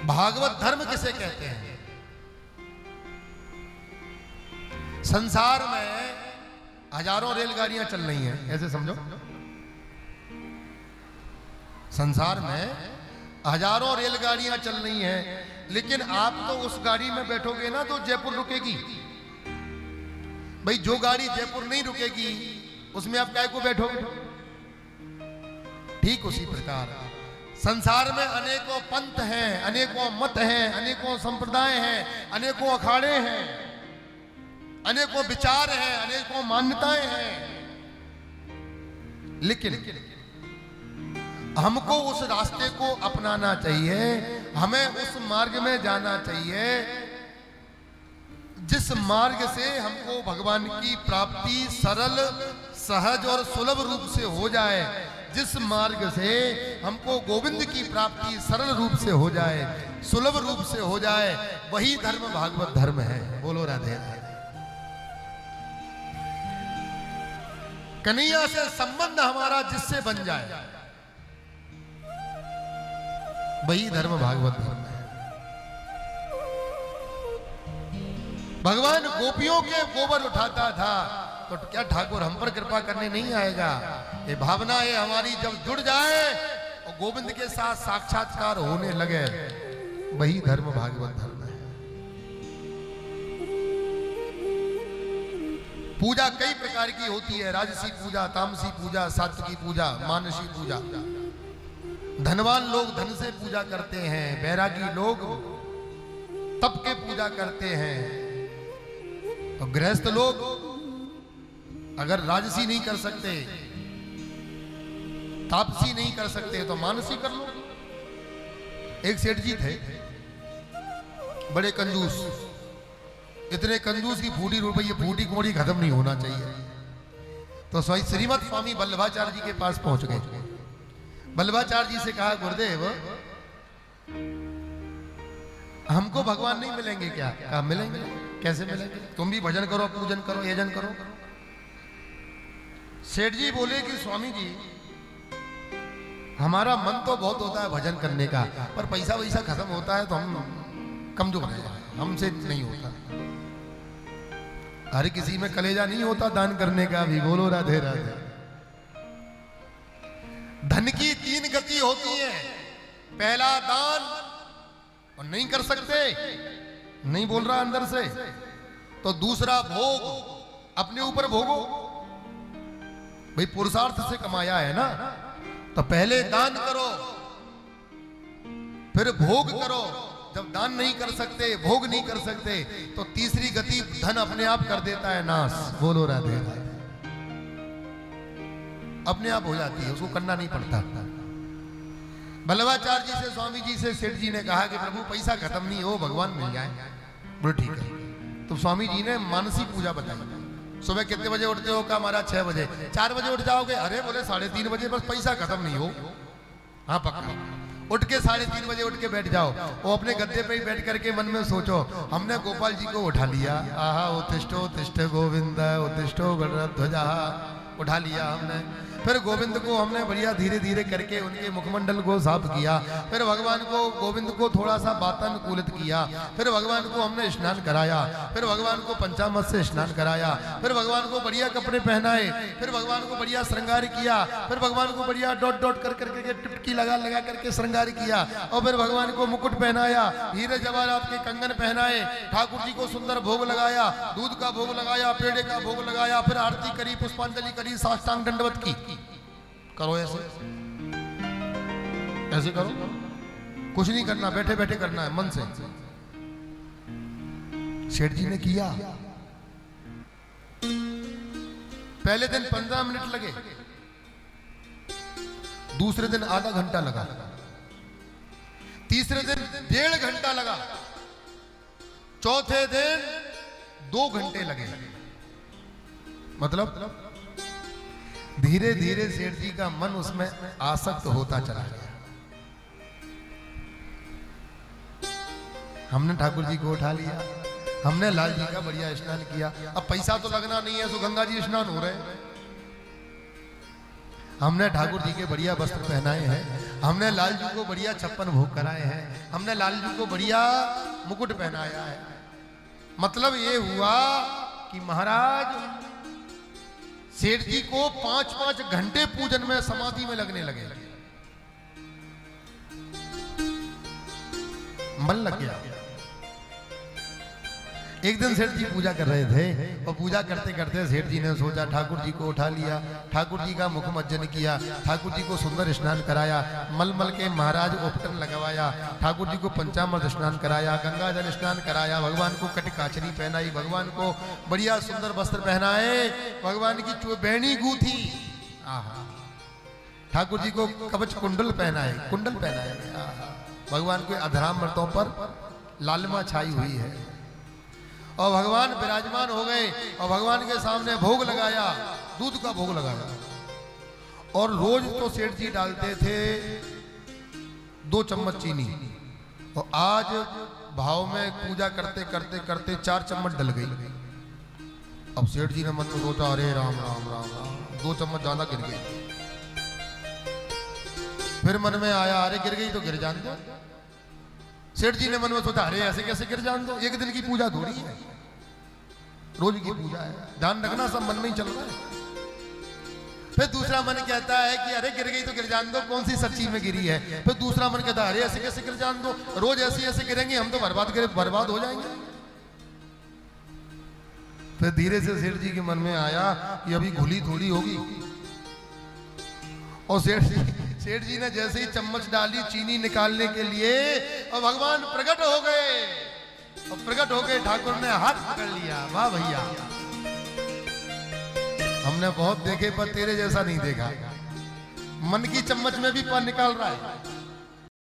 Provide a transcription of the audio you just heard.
भागवत धर्म किसे कहते हैं? संसार में हजारों रेलगाड़ियां चल रही हैं, ऐसे समझो। संसार में हजारों रेलगाड़ियां चल रही हैं, लेकिन आप तो उस गाड़ी में बैठोगे ना तो जयपुर रुकेगी। भाई जो गाड़ी जयपुर नहीं रुकेगी उसमें आप काय को बैठोगे? ठीक उसी प्रकार संसार में अनेकों पंथ हैं, अनेकों मत हैं, अनेकों संप्रदाय हैं, अनेकों अखाड़े हैं, अनेकों विचार हैं, अनेकों मान्यताएं हैं, लेकिन हमको उस रास्ते को अपनाना चाहिए, हमें उस मार्ग में जाना चाहिए जिस मार्ग से हमको भगवान की प्राप्ति सरल, सहज और सुलभ रूप से हो जाए, जिस मार्ग से हमको गोविंद की प्राप्ति सरल रूप से हो जाए, सुलभ रूप से हो जाए, वही धर्म भागवत धर्म है। बोलो राधे राधे। कन्हैया से संबंध हमारा जिससे बन जाए वही धर्म भागवत धर्म है। भगवान गोपियों के गोबर उठाता था तो क्या ठाकुर हम पर कृपा करने नहीं आएगा? ये भावना ये हमारी जब जुड़ जाए और गोविंद के साथ साक्षात्कार होने लगे, वही धर्म भागवत धर्म है। पूजा कई प्रकार की होती है, राजसी पूजा, तामसी पूजा, सात्विकी पूजा, मानसी पूजा। धनवान लोग धन से पूजा करते हैं, बैरागी लोग तप के पूजा करते हैं, और गृहस्थ लोग अगर राजसी नहीं कर सकते, तापसी नहीं कर सकते, तो मानसी कर लो। एक सेठ जी थे, बड़े कंजूस, इतने कंजूस की फूटी रुपये फूटी कोड़ी खत्म नहीं होना चाहिए। तो श्रीमद स्वामी वल्लभाचार्य जी के पास पहुंच गए। वल्लभाचार्य जी से कहा, गुरुदेव हमको भगवान नहीं मिलेंगे क्या? कहा मिलेंगे। कैसे मिलेंगे? तुम भी भजन करो, पूजन करो, यजन करो। सेठ जी बोले कि स्वामी जी हमारा मन तो बहुत होता है भजन करने का, पर पैसा वैसा खत्म होता है तो हम कमजोर हैं, हमसे नहीं होता। हर किसी में कलेजा नहीं होता दान करने का भी। बोलो राधे राधे। धन की तीन गति होती है, पहला दान, और नहीं कर सकते, नहीं बोल रहा अंदर से, तो दूसरा भोग, अपने ऊपर भोगो। भाई पुरुषार्थ से कमाया है ना, तो पहले दान करो फिर भोग करो। जब दान नहीं कर सकते, भोग नहीं कर सकते, तो तीसरी गति धन अपने आप कर देता है नाश। बोलो राधे राधे। अपने आप हो जाती है, उसको करना नहीं पड़ता। वल्लभाचार्य जी से, स्वामी जी से सेठ जी ने कहा कि प्रभु पैसा खत्म नहीं हो, भगवान मिल जाए। बोले ठीक है। तो स्वामी जी ने मानसी पूजा बताई। सुबह कितने बजे उठते हो? कहा महाराज 6 बजे। 4 बजे उठ जाओगे? अरे बोले 3:30 बजे, बस पैसा खत्म नहीं हो। हाँ पक्का। उठ के 3:30 बजे उठ के बैठ जाओ, वो अपने गद्दे पे ही बैठ करके मन में सोचो, हमने गोपाल जी को उठा लिया। आहा उत्तिष्ठो उत्तिष्ठ गोविंद उत्तिष्ठो गणध्वजा, उठा लिया हमने। फिर गोविंद को हमने बढ़िया धीरे धीरे करके उनके मुखमंडल को साफ किया। फिर भगवान को, गोविंद को थोड़ा सा वातानुकूलित किया। फिर भगवान को हमने स्नान कराया। फिर भगवान को पंचामृत से स्नान कराया। फिर भगवान को बढ़िया कपड़े पहनाए। फिर भगवान को बढ़िया श्रृंगार किया। फिर भगवान को बढ़िया डॉट डॉट कर करके टिपकी लगा लगा करके श्रृंगार किया। और फिर भगवान को मुकुट पहनाया, हीरे जवाहरात के कंगन पहनाए, ठाकुर जी को सुंदर भोग लगाया, दूध का भोग लगाया, पेड़े का भोग लगाया। फिर आरती करी, पुष्पांजलि करी, साष्टांग दंडवत की। करो ऐसे, ऐसे करो, कुछ नहीं करना, बैठे बैठे करना है मन से। सेठ जी ने किया। पहले दिन 15 मिनट लगे, दूसरे दिन आधा घंटा लगा, तीसरे दिन 1.5 घंटा लगा, चौथे दिन 2 घंटे लगे। मतलब धीरे धीरे सेठ जी का मन उसमें आसक्त होता चला गया। हमने ठाकुर जी को उठा लिया, हमने लाल जी का बढ़िया स्नान किया। अब पैसा तो लगना नहीं है, सो गंगा जी स्नान हो रहे हैं। हमने ठाकुर जी के बढ़िया वस्त्र पहनाए हैं, हमने लालजू को बढ़िया 56 भोग कराए हैं, हमने लालजू को बढ़िया मुकुट पहनाया है। मतलब ये हुआ कि महाराज सेठ जी को 5-5 घंटे पूजन में समाधि में लगने लगे, मन लग गया। एक दिन सेठ जी पूजा कर रहे थे और पूजा करते करते सेठ जी ने सोचा ठाकुर जी को उठा लिया, ठाकुर जी का मुख मज्जन किया, ठाकुर जी को सुंदर स्नान कराया, मल के महाराज उपटन लगवाया, ठाकुर जी को पंचामृत स्नान कराया, गंगा जल स्नान कराया, भगवान को कटकाचरी पहनाई, भगवान को बढ़िया सुंदर वस्त्र पहनाए, भगवान की बैणी गूथी, ठाकुर जी को कवच कुंडल पहनाए, भगवान के अधरामृतों पर लालिमा छाई हुई है और भगवान विराजमान हो गए और भगवान के सामने भोग लगाया, दूध का भोग लगाया। और रोज तो सेठ जी डालते थे 2 चम्मच चीनी और आज भाव में पूजा करते करते करते 4 चम्मच डल गई। अब सेठ जी ने मन में सोचा अरे राम राम राम राम, 2 चम्मच ज्यादा गिर गई। फिर मन में आया अरे गिर गई तो गिर जान दो। सेठ जी ने मन में सोचा अरे ऐसे कैसे गिर जान दो, एक दिन की पूजा थोड़ी है, रोज की पूजा है, ध्यान रखना सब मन में ही चल रहा है। फिर दूसरा मन कहता है कि अरे गिर गई तो गिर जान दो, कौन सी सच्ची में गिरी है। फिर दूसरा मन कहता है अरे ऐसे कैसे गिर जान दो, रोज ऐसे ऐसे गिरेंगे हम तो बर्बाद हो जाएंगे। फिर धीरे से सेठ जी के मन में आया कि अभी घुली थोड़ी होगी और सेठ जी ने जैसे ही चम्मच डाली चीनी निकालने के लिए और भगवान प्रकट हो गए और प्रकट हो गए, ठाकुर ने हाथ पकड़ लिया, वाह भैया हमने बहुत देखे पर तेरे जैसा नहीं देखा, मन की चम्मच में भी पान निकाल रहा है।